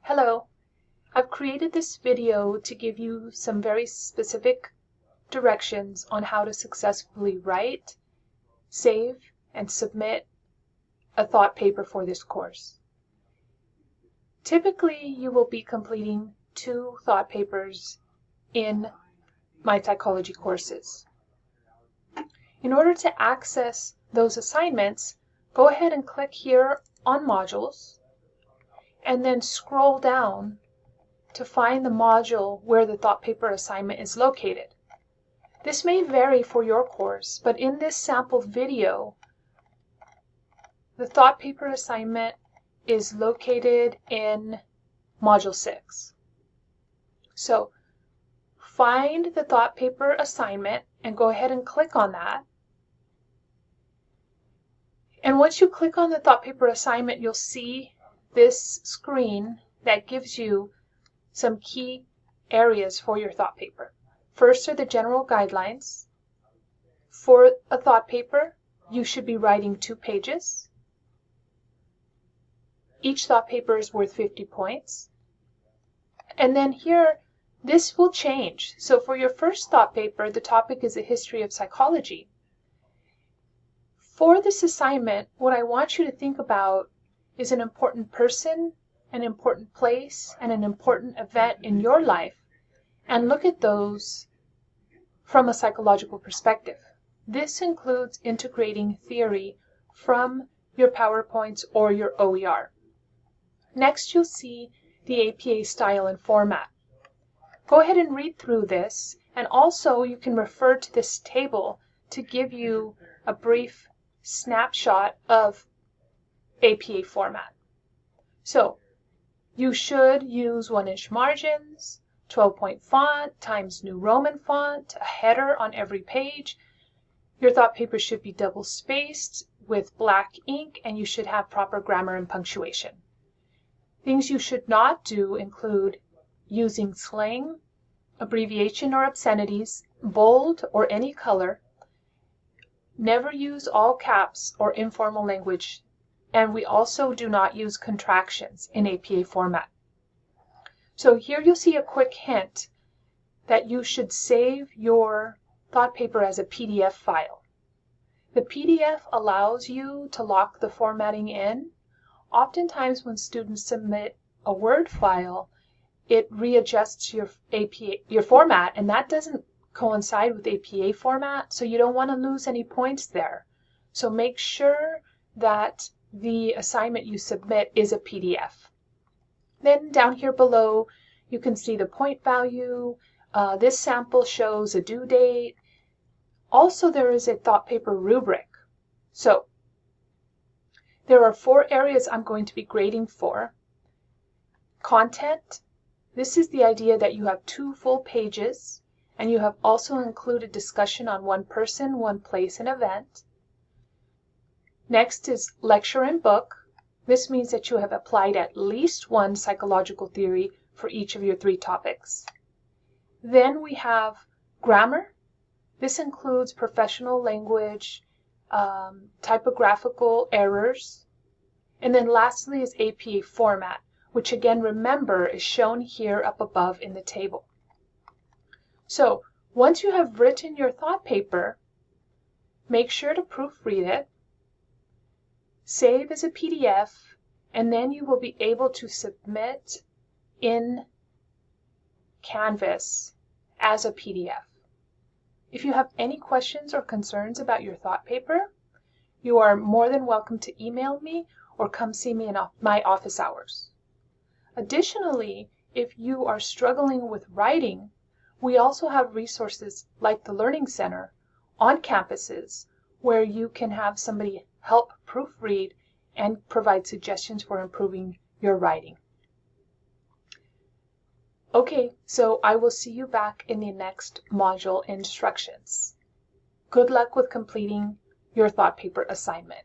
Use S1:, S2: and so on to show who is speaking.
S1: Hello, I've created this video to give you some very specific directions on how to successfully write, save, and submit a thought paper for this course. Typically, you will be completing 2 thought papers in my psychology courses. In order to access those assignments, go ahead and click here on Modules, and then scroll down to find the module where the thought paper assignment is located. This may vary for your course, but in this sample video, the thought paper assignment is located in Module 6. So find the thought paper assignment and go ahead and click on that. And once you click on the thought paper assignment, you'll see this screen that gives you some key areas for your thought paper. First are the general guidelines. For a thought paper, you should be writing 2 pages. Each thought paper is worth 50 points. And then here, this will change. So for your first thought paper, the topic is a history of psychology. For this assignment, what I want you to think about is an important person, an important place, and an important event in your life, and look at those from a psychological perspective. This includes integrating theory from your PowerPoints or your OER. Next, you'll see the APA style and format. Go ahead and read through this, and also you can refer to this table to give you a brief snapshot of APA format. So you should use 1-inch margins, 12-point font, Times New Roman font, a header on every page. Your thought paper should be double-spaced with black ink, and you should have proper grammar and punctuation. Things you should not do include using slang, abbreviation or obscenities, bold or any color. Never use all caps or informal language, and we also do not use contractions in APA format. So here you'll see a quick hint that you should save your thought paper as a PDF file. The PDF allows you to lock the formatting in. Oftentimes when students submit a Word file, it readjusts your format, and that doesn't coincide with APA format, so you don't want to lose any points there. So make sure that the assignment you submit is a PDF. Then down here below, you can see the point value. This sample shows a due date. Also, there is a thought paper rubric. So there are 4 areas I'm going to be grading for. Content. This is the idea that you have 2 full pages, and you have also included discussion on one person, one place, and event. Next is lecture and book. This means that you have applied at least 1 psychological theory for each of your 3 topics. Then we have grammar. This includes professional language, typographical errors. And then lastly is APA format, which again, remember, is shown here up above in the table. So once you have written your thought paper, make sure to proofread it, save as a PDF, and then you will be able to submit in Canvas as a PDF. If you have any questions or concerns about your thought paper, you are more than welcome to email me or come see me in my office hours. Additionally, if you are struggling with writing, we also have resources like the Learning Center on campuses where you can have somebody help proofread and provide suggestions for improving your writing. Okay, so I will see you back in the next module instructions. Good luck with completing your thought paper assignment.